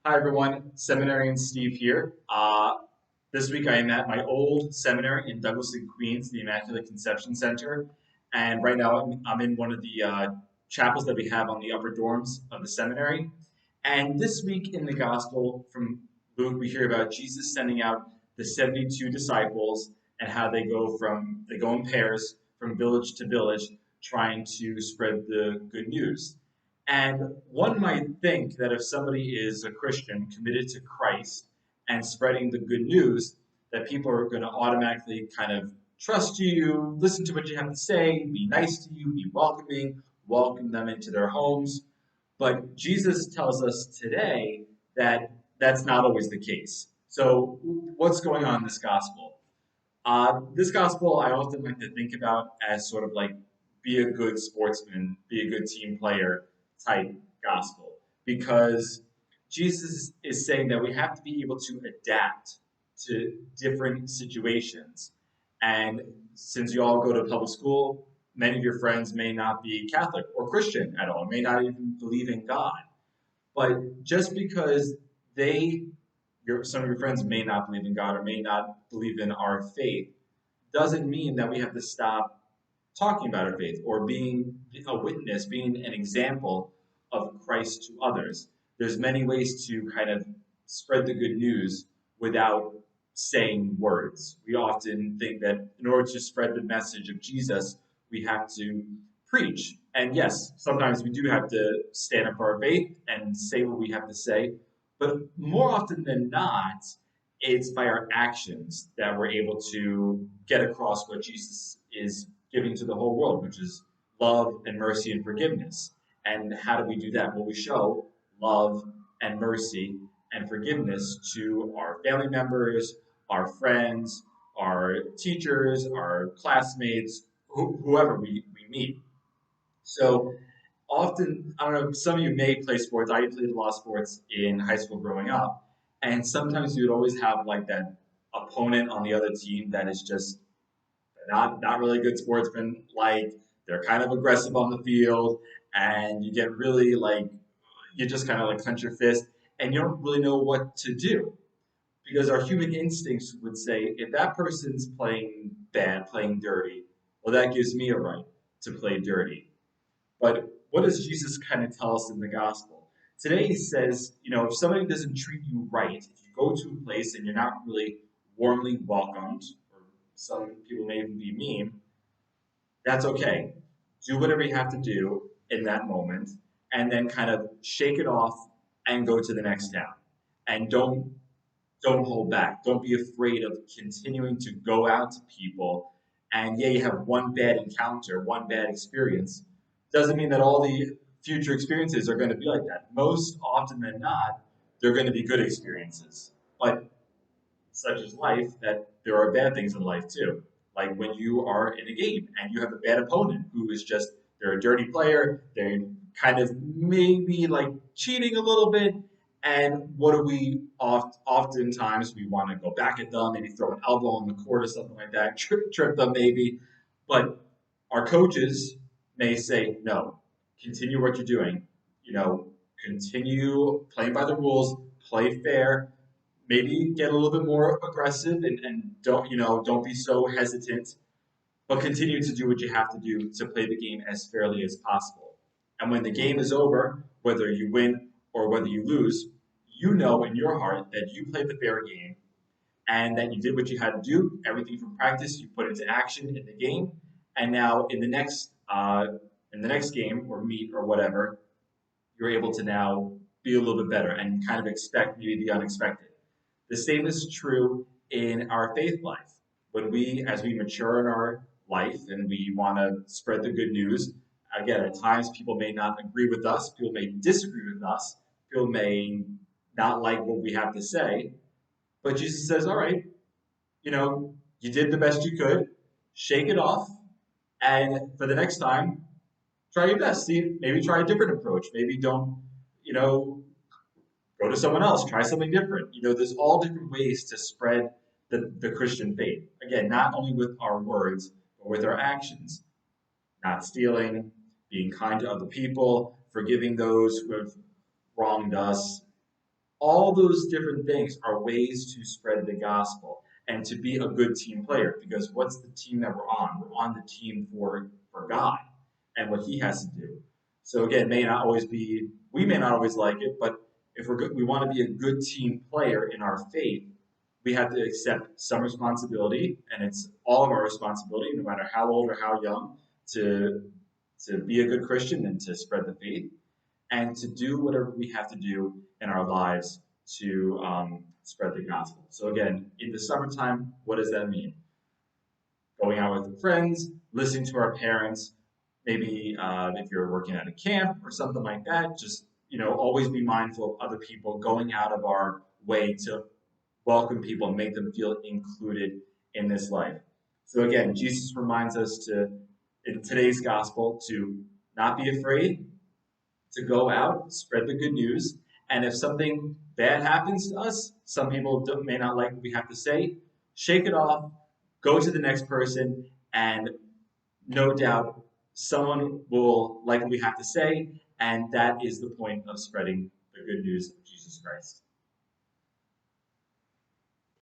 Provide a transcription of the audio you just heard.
Hi everyone, Seminarian Steve here. This week I am at my old seminary in Douglas and Queens, the Immaculate Conception Center, and right now I'm in one of the chapels that we have on the upper dorms of the seminary. And this week in the Gospel from Luke, we hear about Jesus sending out the 72 disciples and how they go in pairs from village to village, trying to spread the good news. And one might think that if somebody is a Christian committed to Christ and spreading the good news, that people are going to automatically kind of trust you, listen to what you have to say, be nice to you, be welcoming, welcome them into their homes. But Jesus tells us today that that's not always the case. So, what's going on in this gospel? This gospel I often like to think about as sort of like be a good sportsman, be a good team player type gospel, because Jesus is saying that we have to be able to adapt to different situations. And since you all go to public school, many of your friends may not be Catholic or Christian at all, may not even believe in God. But just because some of your friends may not believe in God or may not believe in our faith, doesn't mean that we have to stop talking about our faith or being a witness, being an example of Christ to others. There's many ways to kind of spread the good news without saying words. We often think that in order to spread the message of Jesus, we have to preach. And yes, sometimes we do have to stand up for our faith and say what we have to say. But more often than not, it's by our actions that we're able to get across what Jesus is giving to the whole world, which is love and mercy and forgiveness. And how do we do that? Well, we show love and mercy and forgiveness to our family members, our friends, our teachers, our classmates, whoever we meet. So often, I don't know, some of you may play sports. I played a lot of sports in high school growing up. And sometimes you would always have like that opponent on the other team that is just not really good sportsmen. Like they're kind of aggressive on the field, and you get really like you just kind of like clench your fist, and you don't really know what to do because our human instincts would say if that person's playing bad, playing dirty, well, that gives me a right to play dirty. But what does Jesus kind of tell us in the gospel? Today he says, if somebody doesn't treat you right, if you go to a place and you're not really warmly welcomed, or some people may even be mean, that's okay. Do whatever you have to do in that moment, and then kind of shake it off and go to the next town. And don't hold back. Don't be afraid of continuing to go out to people. And yeah, you have one bad encounter, one bad experience. Doesn't mean that all the future experiences are going to be like that. Most often than not, they're going to be good experiences. But such is life, that there are bad things in life too. Like when you are in a game and you have a bad opponent who is just, they're a dirty player, they're kind of maybe like cheating a little bit. And what do we oftentimes we want to go back at them, maybe throw an elbow on the court or something like that, trip them maybe. But our coaches may say, no, continue what you're doing. Continue playing by the rules, play fair, maybe get a little bit more aggressive and don't be so hesitant, but continue to do what you have to do to play the game as fairly as possible. And when the game is over, whether you win or whether you lose, you know in your heart that you played the fair game and that you did what you had to do. Everything from practice you put into action in the game, and now in the next game or meet or whatever, you're able to now be a little bit better and kind of expect maybe the unexpected. The same is true in our faith life. As we mature in our life and we want to spread the good news, again, at times people may not agree with us, people may disagree with us, people may not like what we have to say, but Jesus says, all right, you did the best you could, shake it off, and for the next time, try your best. See, maybe try a different approach. Maybe don't, go to someone else, try something different. There's all different ways to spread the Christian faith. Again, not only with our words, but with our actions. Not stealing, being kind to other people, forgiving those who have wronged us, All those different things are ways to spread the gospel and to be a good team player. Because what's the team that we're on? We're on the team for God and what He has to do. So again, we may not always like it, but if we're good, we want to be a good team player in our faith. We have to accept some responsibility, and it's all of our responsibility, no matter how old or how young, to be a good Christian and to spread the faith and to do whatever we have to do in our lives to spread the gospel. So again, in the summertime, what does that mean? Going out with friends, listening to our parents, maybe if you're working at a camp or something like that, just always be mindful of other people, going out of our way to welcome people and make them feel included in this life. So again, Jesus reminds us in today's gospel, to not be afraid, to go out, spread the good news, and if something bad happens to us, some people may not like what we have to say, shake it off, go to the next person, and no doubt someone will like what we have to say, and that is the point of spreading the good news of Jesus Christ.